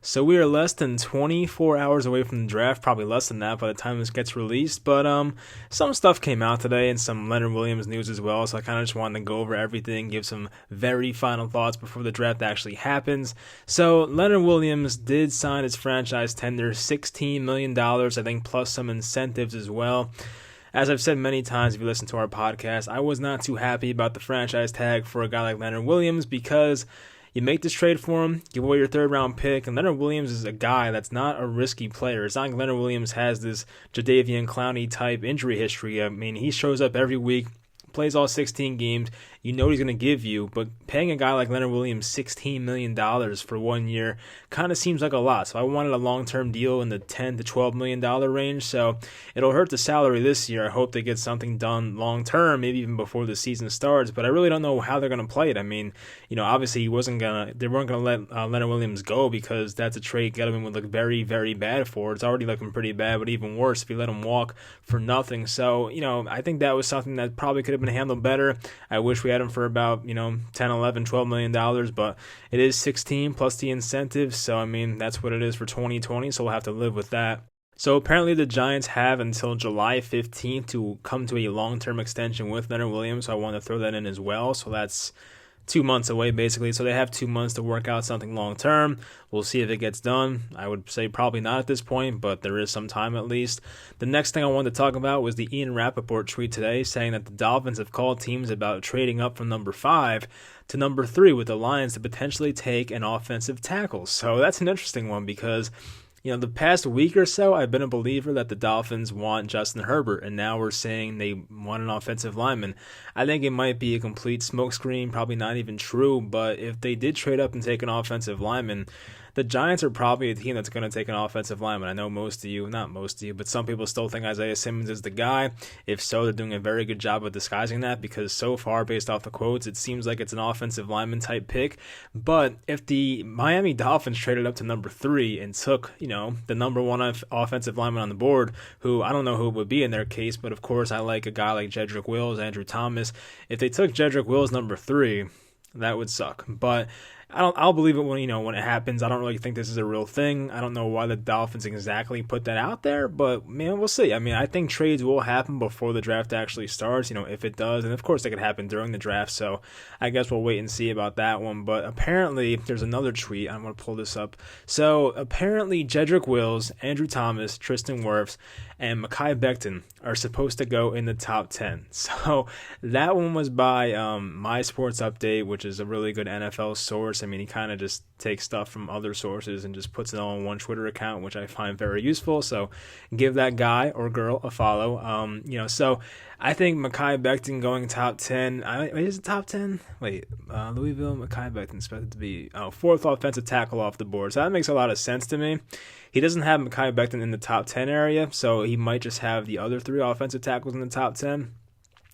So we are less than 24 hours away from the draft, probably less than that by the time this gets released. But some stuff came out today and some Leonard Williams news as well. So I kind of just wanted to go over everything, give some very final thoughts before the draft actually happens. So Leonard Williams did sign his franchise tender, $16 million, I think, plus some incentives as well. As I've said many times, if you listen to our podcast, I was not too happy about the franchise tag for a guy like Leonard Williams because you make this trade for him, give away your third-round pick, and Leonard Williams is a guy that's not a risky player. It's not like Leonard Williams has this Jadeveon Clowney-type injury history. I mean, he shows up every week, plays all 16 games. You know what he's going to give you, but paying a guy like Leonard Williams $16 million for 1 year kind of seems like a lot. So I wanted a long-term deal in the $10 to $12 million range. So it'll hurt the salary this year. I hope they get something done long-term, maybe even before the season starts. But I really don't know how they're going to play it. I mean, obviously they weren't going to let Leonard Williams go because that's a trade Gettleman would look very, very bad for. It's already looking pretty bad, but even worse if you let him walk for nothing. So, I think that was something that probably could have been handled better. I wish we had him for about 10, 11, $12 million, but it is 16 plus the incentives. So I mean, that's what it is for 2020. So we'll have to live with that. So apparently the Giants have until July 15th to come to a long-term extension with Leonard Williams. So I want to throw that in as well. So that's 2 months away, basically. So they have 2 months to work out something long-term. We'll see if it gets done. I would say probably not at this point, but there is some time at least. The next thing I wanted to talk about was the Ian Rappaport tweet today saying that the Dolphins have called teams about trading up from number 5 to number 3 with the Lions to potentially take an offensive tackle. So that's an interesting one because the past week or so, I've been a believer that the Dolphins want Justin Herbert, and now we're saying they want an offensive lineman. I think it might be a complete smokescreen, probably not even true, but if they did trade up and take an offensive lineman, the Giants are probably a team that's going to take an offensive lineman. I know not most of you, but some people still think Isaiah Simmons is the guy. If so, they're doing a very good job of disguising that because so far, based off the quotes, it seems like it's an offensive lineman type pick. But if the Miami Dolphins traded up to number 3 and took, the number 1 offensive lineman on the board, who I don't know who it would be in their case, but of course I like a guy like Jedrick Wills, Andrew Thomas. If they took Jedrick Wills number 3, that would suck. But I'll believe it when it happens. I don't really think this is a real thing. I don't know why the Dolphins exactly put that out there, but man, we'll see. I mean, I think trades will happen before the draft actually starts, if it does, and of course it could happen during the draft, so I guess we'll wait and see about that one. But apparently there's another tweet. I'm going to pull this up. So apparently Jedrick Wills, Andrew Thomas, Tristan Wirfs, and Mekhi Becton are supposed to go in the top 10. So that one was by My Sports Update, which is a really good NFL source. I mean, he kind of just takes stuff from other sources and just puts it all on one Twitter account, which I find very useful. So give that guy or girl a follow. So I think Mekhi Becton going top 10. Is it top 10? Louisville, Mekhi Becton expected to be 4th offensive tackle off the board. So that makes a lot of sense to me. He doesn't have Mekhi Becton in the top 10 area, so he might just have the other 3 offensive tackles in the top 10.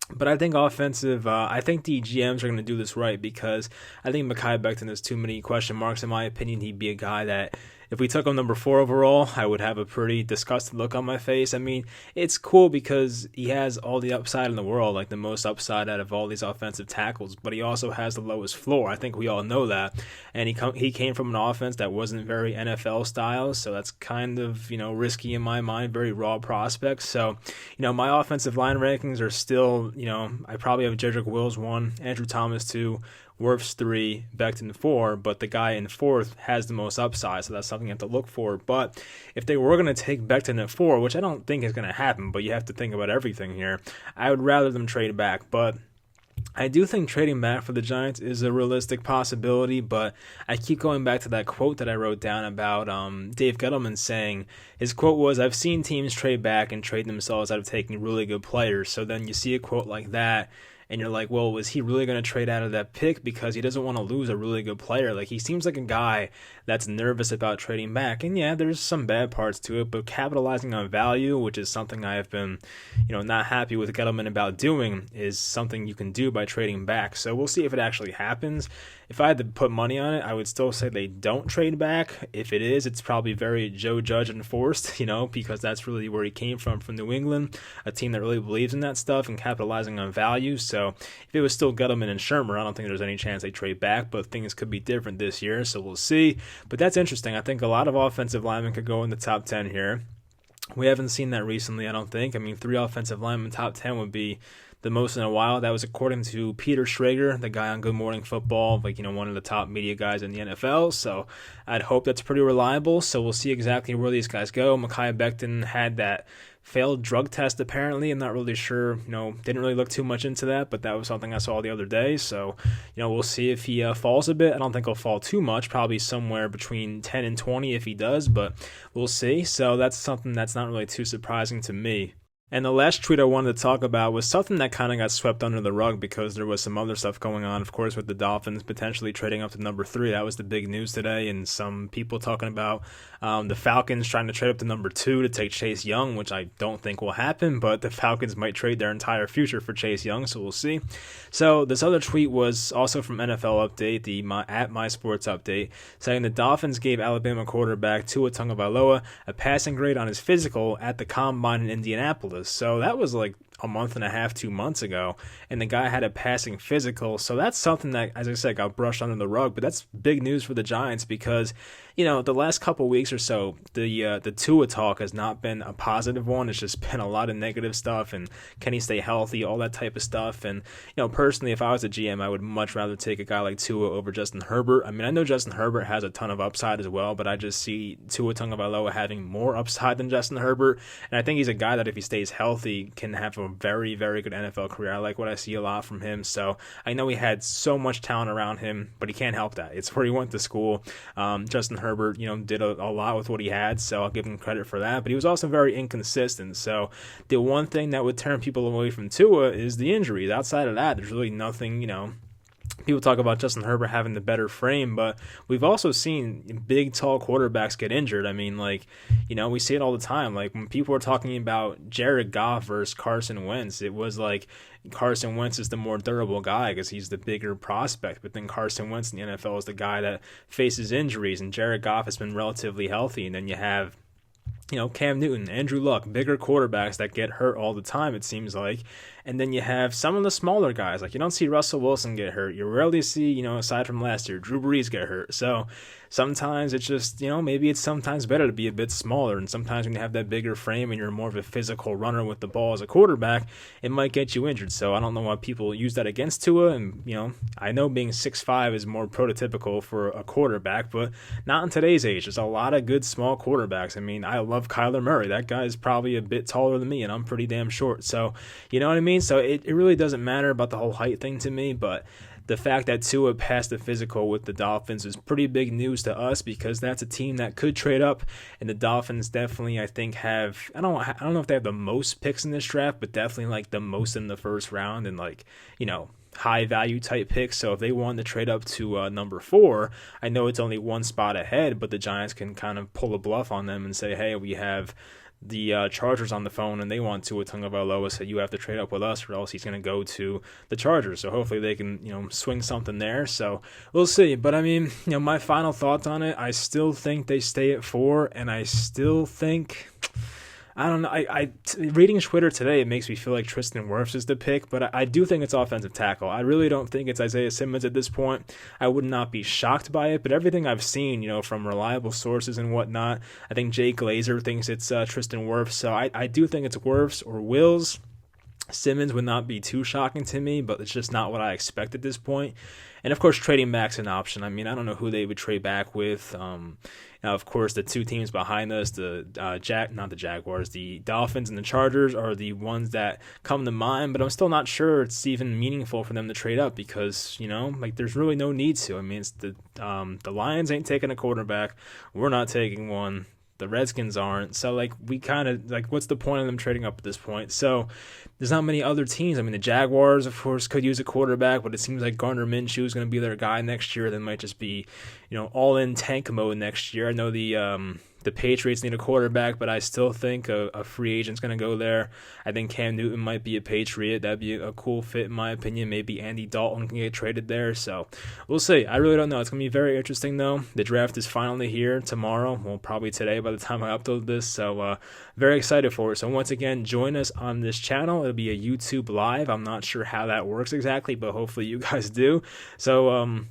But I think I think the GMs are going to do this right because I think Mekhi Becton has too many question marks. In my opinion, he'd be a guy that if we took him number 4 overall, I would have a pretty disgusted look on my face. I mean, it's cool because he has all the upside in the world, like the most upside out of all these offensive tackles, but he also has the lowest floor. I think we all know that. And he came from an offense that wasn't very NFL style, so that's kind of, risky in my mind, very raw prospects. So, my offensive line rankings are still, I probably have Jedrick Wills 1, Andrew Thomas 2, Wirfs 3, Becton 4, but the guy in 4th has the most upside, so that's something you have to look for. But if they were going to take Becton at 4, which I don't think is going to happen, but you have to think about everything here, I would rather them trade back. But I do think trading back for the Giants is a realistic possibility, but I keep going back to that quote that I wrote down about Dave Gettleman saying, his quote was, "I've seen teams trade back and trade themselves out of taking really good players." So then you see a quote like that, and you're like, well, was he really going to trade out of that pick because he doesn't want to lose a really good player? Like, he seems like a guy that's nervous about trading back. And yeah, there's some bad parts to it, but capitalizing on value, which is something I have been, not happy with Gettleman about doing, is something you can do by trading back. So we'll see if it actually happens. if I had to put money on it, I would still say they don't trade back. If it is, it's probably very Joe Judge enforced, because that's really where he came from New England, a team that really believes in that stuff and capitalizing on value. So if it was still Gettleman and Shermer, I don't think there's any chance they trade back, but things could be different this year, so we'll see. But that's interesting. I think a lot of offensive linemen could go in the top 10 here. We haven't seen that recently, I don't think. I mean, 3 offensive linemen top 10 would be the most in a while. That was according to Peter Schrager, the guy on Good Morning Football, one of the top media guys in the NFL. So I'd hope that's pretty reliable. So we'll see exactly where these guys go. Mekhi Becton had that failed drug test apparently. I'm not really sure, didn't really look too much into that, but that was something I saw the other day. So, we'll see if he falls a bit. I don't think he'll fall too much, probably somewhere between 10 and 20 if he does, but we'll see. So that's something that's not really too surprising to me. And the last tweet I wanted to talk about was something that kind of got swept under the rug because there was some other stuff going on, of course, with the Dolphins potentially trading up to number 3. That was the big news today, and some people talking about the Falcons trying to trade up to number 2 to take Chase Young, which I don't think will happen, but the Falcons might trade their entire future for Chase Young, so we'll see. So this other tweet was also from NFL Update, at My Sports Update, saying the Dolphins gave Alabama quarterback Tua Tagovailoa a passing grade on his physical at the Combine in Indianapolis. So that was like a month and a half, 2 months ago, and the guy had a passing physical. So that's something that, as I said, got brushed under the rug, but that's big news for the Giants because, the last couple weeks or so, the Tua talk has not been a positive one. It's just been a lot of negative stuff, and can he stay healthy, all that type of stuff. And, personally, if I was a GM, I would much rather take a guy like Tua over Justin Herbert. I mean, I know Justin Herbert has a ton of upside as well, but I just see Tua Tagovailoa having more upside than Justin Herbert, and I think he's a guy that if he stays healthy can have a very, very good NFL career. I like what I see a lot from him. So I know he had so much talent around him, but he can't help that. It's where he went to school. Justin Herbert, did a lot with what he had, so I'll give him credit for that. But he was also very inconsistent. So the one thing that would turn people away from Tua is the injuries. Outside of that, there's really nothing, People talk about Justin Herbert having the better frame, but we've also seen big, tall quarterbacks get injured. I mean, we see it all the time. Like, when people were talking about Jared Goff versus Carson Wentz, it was like Carson Wentz is the more durable guy because he's the bigger prospect, but then Carson Wentz in the NFL is the guy that faces injuries, and Jared Goff has been relatively healthy, and then you have Cam Newton, Andrew Luck, bigger quarterbacks that get hurt all the time, it seems like. And then you have some of the smaller guys. Like, you don't see Russell Wilson get hurt. You rarely see, aside from last year, Drew Brees get hurt. So sometimes it's just, maybe it's sometimes better to be a bit smaller. And sometimes when you have that bigger frame and you're more of a physical runner with the ball as a quarterback, it might get you injured. So I don't know why people use that against Tua. And, I know being 6'5" is more prototypical for a quarterback, but not in today's age. There's a lot of good small quarterbacks. I mean, I love Kyler Murray. That guy's probably a bit taller than me, and I'm pretty damn short. So, you know what I mean? So it really doesn't matter about the whole height thing to me, but the fact that Tua passed the physical with the Dolphins is pretty big news to us because that's a team that could trade up, and the Dolphins definitely, I think, have, I don't know if they have the most picks in this draft, but definitely like the most in the first round and high value type picks. So if they wanted to trade up to number 4, I know it's only one spot ahead, but the Giants can kind of pull a bluff on them and say, hey, we have the Chargers on the phone and they want Tua Tagovailoa, so you have to trade up with us or else he's going to go to the Chargers. So hopefully they can swing something there. So we'll see. But I mean, my final thoughts on it, I still think they stay at 4, and I still think, I don't know. I reading Twitter today, it makes me feel like Tristan Wirfs is the pick, but I do think it's offensive tackle. I really don't think it's Isaiah Simmons at this point. I would not be shocked by it, but everything I've seen, from reliable sources and whatnot, I think Jay Glazer thinks it's Tristan Wirfs. So I do think it's Wirfs or Wills. Simmons would not be too shocking to me, but it's just not what I expect at this point. And of course, trading back's an option. I mean, I don't know who they would trade back with. Now, of course, the two teams behind us, not the Jaguars, the Dolphins and the Chargers are the ones that come to mind. But I'm still not sure it's even meaningful for them to trade up because there's really no need to. I mean, it's the Lions ain't taking a quarterback. We're not taking one. The Redskins aren't. So, we kind of, what's the point of them trading up at this point? So, there's not many other teams. I mean, the Jaguars, of course, could use a quarterback, but it seems like Gardner Minshew is going to be their guy next year. They might just be, all in tank mode next year. I know the The Patriots need a quarterback, but I still think a free agent's going to go there. I think Cam Newton might be a Patriot. That'd be a cool fit in my opinion. Maybe Andy Dalton can get traded there. So we'll see. I really don't know. It's going to be very interesting though. The draft is finally here tomorrow. Well, probably today by the time I upload this. So very excited for it. So once again, join us on this channel. It'll be a YouTube live. I'm not sure how that works exactly, but hopefully you guys do. So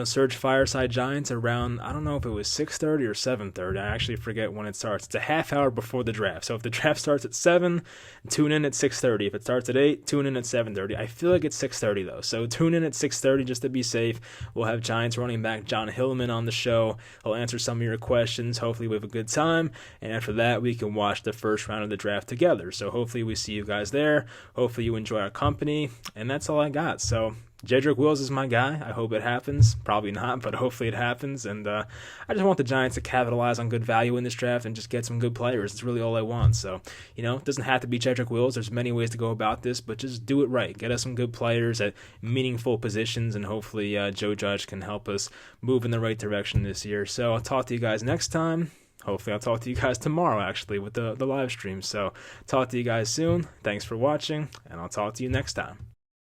search Fireside Giants around, I don't know if it was 6:30 or 7:30. I actually forget when it starts. It's a half hour before the draft. So if the draft starts at 7, tune in at 6:30. If it starts at 8, tune in at 7:30. I feel like it's 6:30 though. So tune in at 6:30 just to be safe. We'll have Giants running back John Hillman on the show. He'll answer some of your questions. Hopefully we have a good time. And after that, we can watch the first round of the draft together. So hopefully we see you guys there. Hopefully you enjoy our company. And that's all I got. So Jedrick Wills is my guy. I hope it happens. Probably not, but hopefully it happens. And I just want the Giants to capitalize on good value in this draft and just get some good players. It's really all I want. So, it doesn't have to be Jedrick Wills. There's many ways to go about this, but just do it right. Get us some good players at meaningful positions, and hopefully Joe Judge can help us move in the right direction this year. So I'll talk to you guys next time. Hopefully I'll talk to you guys tomorrow, actually, with the live stream. So talk to you guys soon. Thanks for watching, and I'll talk to you next time.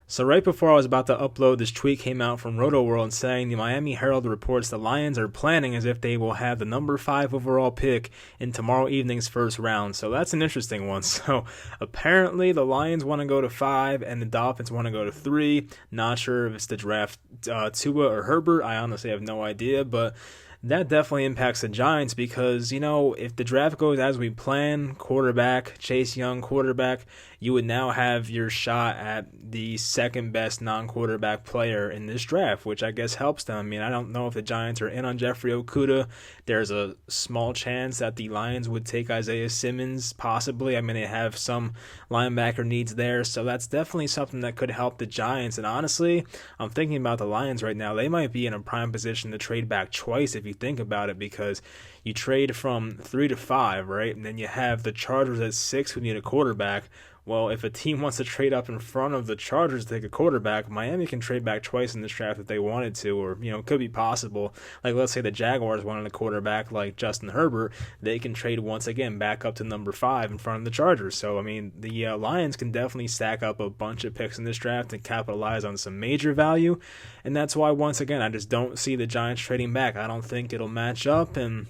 So right before I was about to upload, this tweet came out from RotoWorld saying the Miami Herald reports the Lions are planning as if they will have the number 5 overall pick in tomorrow evening's first round. So that's an interesting one. So apparently the Lions want to go to 5 and the Dolphins want to go to 3. Not sure if it's to draft Tua or Herbert. I honestly have no idea, but that definitely impacts the Giants because, if the draft goes as we plan, quarterback, Chase Young quarterback, you would now have your shot at the second best non-quarterback player in this draft, which I guess helps them. I mean, I don't know if the Giants are in on Jeffrey Okudah. There's a small chance that the Lions would take Isaiah Simmons, possibly. I mean, they have some linebacker needs there, so that's definitely something that could help the Giants. And honestly, I'm thinking about the Lions right now. They might be in a prime position to trade back twice if you think about it, because you trade from 3 to 5, right? And then you have the Chargers at 6 who need a quarterback. Well, if a team wants to trade up in front of the Chargers to take a quarterback, Miami can trade back twice in this draft if they wanted to, or, it could be possible. Like, let's say the Jaguars wanted a quarterback like Justin Herbert, they can trade once again back up to number 5 in front of the Chargers. So, I mean, the Lions can definitely stack up a bunch of picks in this draft and capitalize on some major value, and that's why, once again, I just don't see the Giants trading back. I don't think it'll match up, and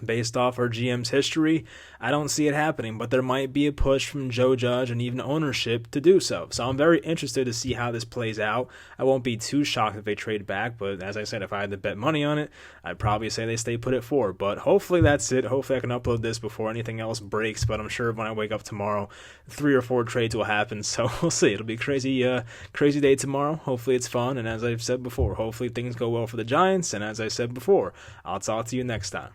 based off our GM's history, I don't see it happening, but there might be a push from Joe Judge and even ownership to do so. So I'm very interested to see how this plays out. I won't be too shocked if they trade back, but as I said, if I had to bet money on it, I'd probably say they stay put at 4. But hopefully that's it. Hopefully I can upload this before anything else breaks, but I'm sure when I wake up tomorrow, 3 or 4 trades will happen, so we'll see. It'll be a crazy day tomorrow. Hopefully it's fun, and as I've said before, hopefully things go well for the Giants, and as I said before, I'll talk to you next time.